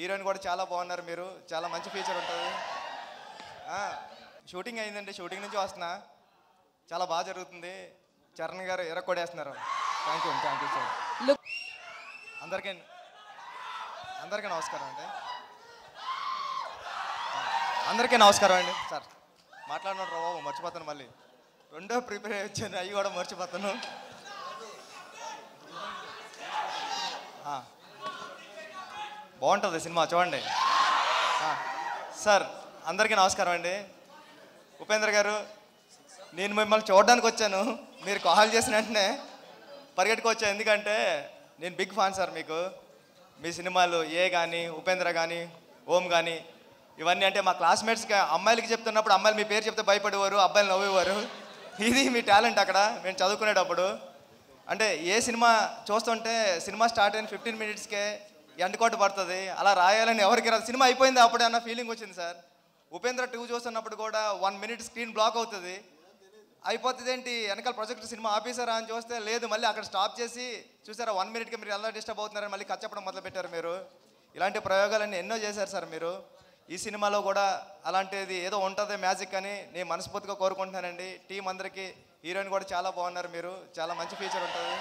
Heroine కూడా చాలా బాగున్నారు. మీరు చాలా మంచి ఫీచర్ ఉంటుంది. షూటింగ్ అయిందండి, షూటింగ్ నుంచి వస్తున్నా. చాలా బాగా జరుగుతుంది. చరణ్ గారు ఎరక్కొడేస్తున్నారు. Thank you sir. అందరికీ నమస్కారం అండి. అందరికీ నమస్కారం అండి. సార్ మాట్లాడినాడు బాబు, మర్చిపోతాను. మళ్ళీ రెండో ప్రిపేర్ అయ్యి వచ్చాను, అవి కూడా మర్చిపోతాను. బాగుంటుంది సినిమా, చూడండి. సార్ అందరికీ నమస్కారం అండి. ఉపేంద్ర గారు, నేను మిమ్మల్ని చూడడానికి వచ్చాను. మీరు కాల్ చేసిన వెంటనే పరిగెట్టుకొచ్చాను, ఎందుకంటే నేను బిగ్ ఫ్యాన్ సార్ మీకు. మీ సినిమాలు ఏ కానీ, ఉపేంద్ర కానీ, ఓం కానీ, ఇవన్నీ అంటే మా క్లాస్మేట్స్కి అమ్మాయిలకి చెప్తున్నప్పుడు అమ్మాయిలు మీ పేరు చెప్తే భయపడేవారు, అబ్బాయిలు నవ్వేవారు. ఇది మీ టాలెంట్ అక్కడ మేము చదువుకునేటప్పుడు. అంటే ఏ సినిమా చూస్తుంటే సినిమా స్టార్ట్ అయిన 15 minutesకే ఎండ్ కోట్ పడుతుంది. అలా రాయాలని ఎవరికి రాదు. సినిమా అయిపోయింది అప్పుడే అన్న ఫీలింగ్ వచ్చింది సార్. ఉపేంద్ర 2 చూస్తున్నప్పుడు కూడా 1 minute స్క్రీన్ బ్లాక్ అవుతుంది. అయిపోతుంది ఏంటి, వెనకాల ప్రొజెక్టర్ సినిమా ఆఫీసరా అని చూస్తే లేదు, మళ్ళీ అక్కడ స్టాప్ చేసి చూసారా 1 minuteకి మీరు ఎలా డిస్టర్బ్ అవుతున్నారని మళ్ళీ కచ్చపడం మొదలుపెట్టారు మీరు. ఇలాంటి ప్రయోగాలన్నీ ఎన్నో చేశారు సార్ మీరు. ఈ సినిమాలో కూడా అలాంటిది ఏదో ఉంటుంది మ్యాజిక్ అని నేను మనస్ఫూర్తిగా కోరుకుంటున్నానండి. టీం అందరికీ, హీరోయిన్ కూడా చాలా బాగున్నారు. మీరు చాలా మంచి ఫీచర్ ఉంటుంది.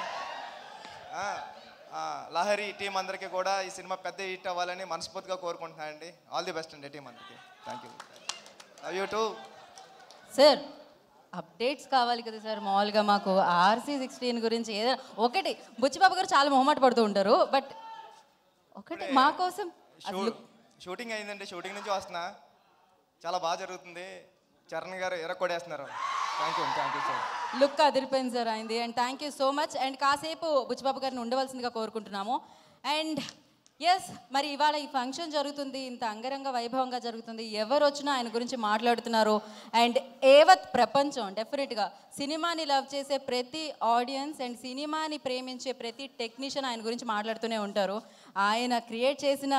లహరి టీం అందరికీ కూడా ఈ సినిమా పెద్ద హిట్ అవ్వాలని మనస్ఫూర్తిగా కోరుకుంటున్నానండి. ఆల్ ది బెస్ట్ అండి టీం అందరికీ. Thank you. Love you two. Sir updates కావాలి కదా సార్. మామూలుగా మాకు RC16 గురించి ఏదైనా ఒకటి, బుచ్చిబాబు గారు చాలా మొహమాట పడుతూ ఉంటారు, బట్ ఒకటి మా కోసం. షూటింగ్ అయిందండి, షూటింగ్ నుంచి వస్తున్నా. చాలా బాగా జరుగుతుంది. చరణ్ గారు ఎరక్కొడేస్తున్నారు. Thank you sir. లుక్ అదిరిపోయింది సార్ అయింది. And thank you so much. And కాసేపు బుచ్చిబాబు గారిని ఉండవలసిందిగా కోరుకుంటున్నాము. అండ్ ఎస్, మరి ఇవాళ ఈ ఫంక్షన్ జరుగుతుంది, ఇంత అంగరంగ వైభవంగా జరుగుతుంది. ఎవరు వచ్చినా ఆయన గురించి మాట్లాడుతున్నారు. అండ్ ఏవత్ ప్రపంచం డెఫినెట్గా సినిమాని లవ్ చేసే ప్రతి ఆడియన్స్ అండ్ సినిమాని ప్రేమించే ప్రతి టెక్నీషియన్ ఆయన గురించి మాట్లాడుతూనే ఉంటారు. ఆయన క్రియేట్ చేసిన